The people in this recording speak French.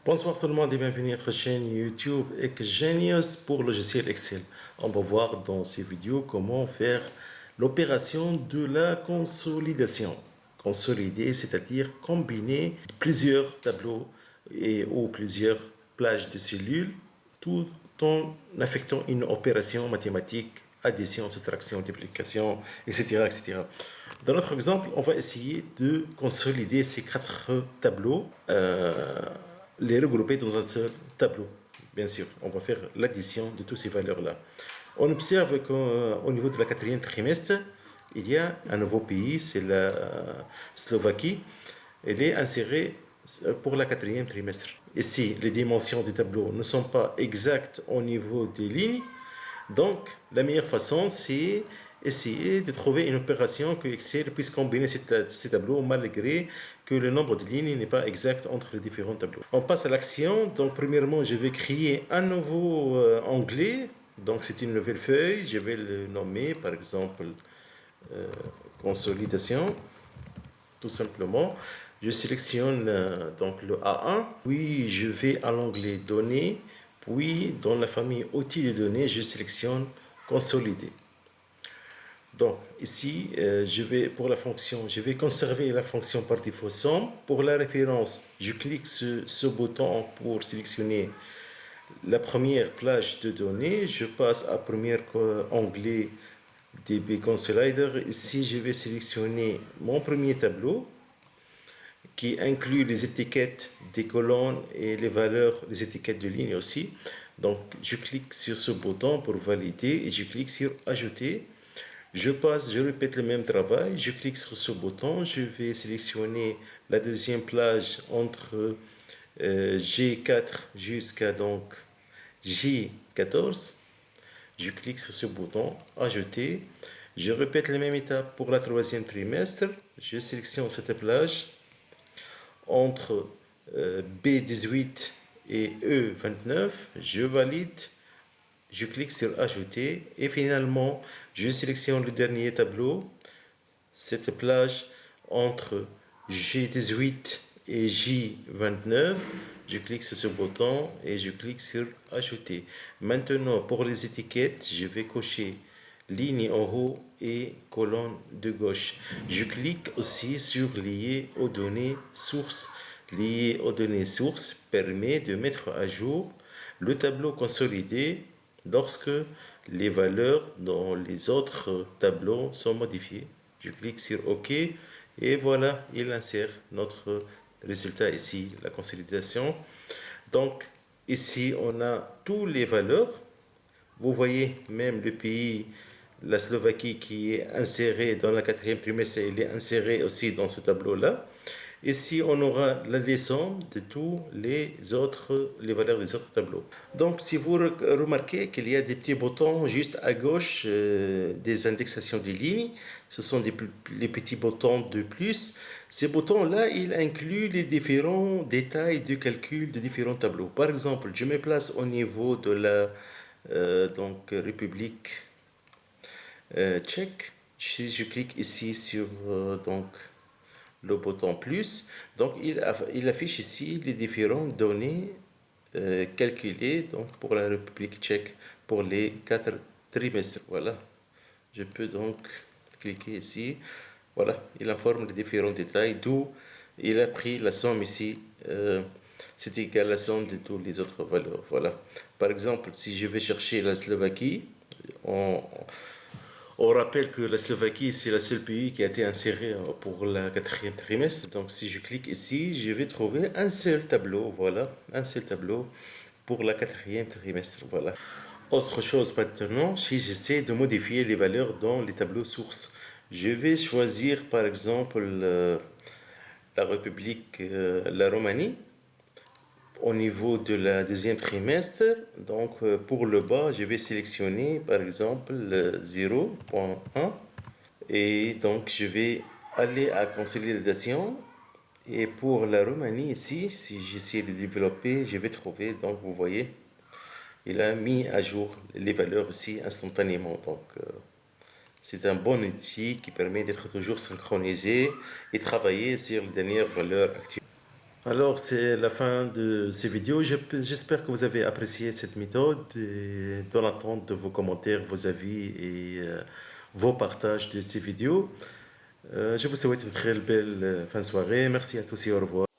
Bonsoir tout le monde et bienvenue à notre chaîne YouTube Genius pour logiciel Excel. On va voir dans ces vidéos comment faire l'opération de la consolidation. Consolider, c'est-à-dire combiner plusieurs tableaux ou plusieurs plages de cellules, tout en affectant une opération mathématique, addition, soustraction, multiplication, etc., etc. Dans notre exemple, on va essayer de consolider ces quatre tableaux, les regrouper dans un seul tableau. Bien sûr, on va faire l'addition de toutes ces valeurs-là. On observe qu'au niveau de la quatrième trimestre, il y a un nouveau pays, c'est la Slovaquie. Elle est insérée pour la quatrième trimestre. Ici, les dimensions du tableau ne sont pas exactes au niveau des lignes. Donc, la meilleure façon, c'est essayer de trouver une opération que Excel puisse combiner ces tableaux malgré que le nombre de lignes n'est pas exact entre les différents tableaux. On passe à l'action. Donc, premièrement, je vais créer un nouveau onglet. Donc, c'est une nouvelle feuille. Je vais le nommer, par exemple, consolidation, tout simplement. Je sélectionne donc le A1. Puis, je vais à l'onglet données. Puis, dans la famille outils de données, je sélectionne consolider. Donc, ici, pour la fonction, je vais conserver la fonction par défaut somme. Pour la référence, je clique sur ce bouton pour sélectionner la première plage de données. Je passe à premier onglet DB Consolider. Ici, je vais sélectionner mon premier tableau qui inclut les étiquettes des colonnes et les valeurs, les étiquettes de ligne aussi. Donc, je clique sur ce bouton pour valider et je clique sur ajouter. Je répète le même travail, je clique sur ce bouton, je vais sélectionner la deuxième plage entre G4 jusqu'à donc J14. Je clique sur ce bouton, ajouter. Je répète la même étape pour la troisième trimestre. Je sélectionne cette plage entre B18 et E29. Je valide. Je clique sur ajouter et finalement je sélectionne le dernier tableau, cette plage entre G18 et J29. Je clique sur ce bouton et je clique sur ajouter. Maintenant pour les étiquettes, je vais cocher ligne en haut et colonne de gauche. Je clique aussi sur lier aux données sources. Lier aux données sources permet de mettre à jour le tableau consolidé lorsque les valeurs dans les autres tableaux sont modifiées. Je clique sur OK et voilà, il insère notre résultat ici, la consolidation. Donc ici, on a toutes les valeurs. Vous voyez même le pays, la Slovaquie, qui est inséré dans la quatrième trimestre, il est inséré aussi dans ce tableau-là. Ici, on aura la leçon de tous les valeurs des autres tableaux. Donc, si vous remarquez qu'il y a des petits boutons juste à gauche des indexations des lignes, ce sont les petits boutons de plus. Ces boutons-là, ils incluent les différents détails de calcul de différents tableaux. Par exemple, je me place au niveau de la République tchèque. Si je clique ici sur le bouton plus, donc il affiche ici les différentes données calculées donc, pour la République tchèque pour les 4 trimestres. Voilà, je peux donc cliquer ici. Voilà, il informe les différents détails, d'où il a pris la somme ici. C'est égal à la somme de toutes les autres valeurs. Voilà. Par exemple, si je vais chercher la Slovaquie, on rappelle que la Slovaquie, c'est le seul pays qui a été inséré pour la quatrième trimestre. Donc, si je clique ici, je vais trouver un seul tableau. Voilà, un seul tableau pour la quatrième trimestre. Voilà. Autre chose maintenant, si j'essaie de modifier les valeurs dans les tableaux sources, je vais choisir par exemple la République, la Roumanie au niveau de la deuxième trimestre. Donc pour le bas, je vais sélectionner par exemple 0.1 et donc je vais aller à consolidation. Et pour la Roumanie ici, si j'essaie de développer, je vais trouver, donc vous voyez, il a mis à jour les valeurs ici instantanément. Donc c'est un bon outil qui permet d'être toujours synchronisé et travailler sur les dernières valeurs actuelles. Alors, c'est la fin de ces vidéos. J'espère que vous avez apprécié cette méthode et dans l'attente de vos commentaires, vos avis et vos partages de ces vidéos. Je vous souhaite une très belle fin de soirée. Merci à tous et au revoir.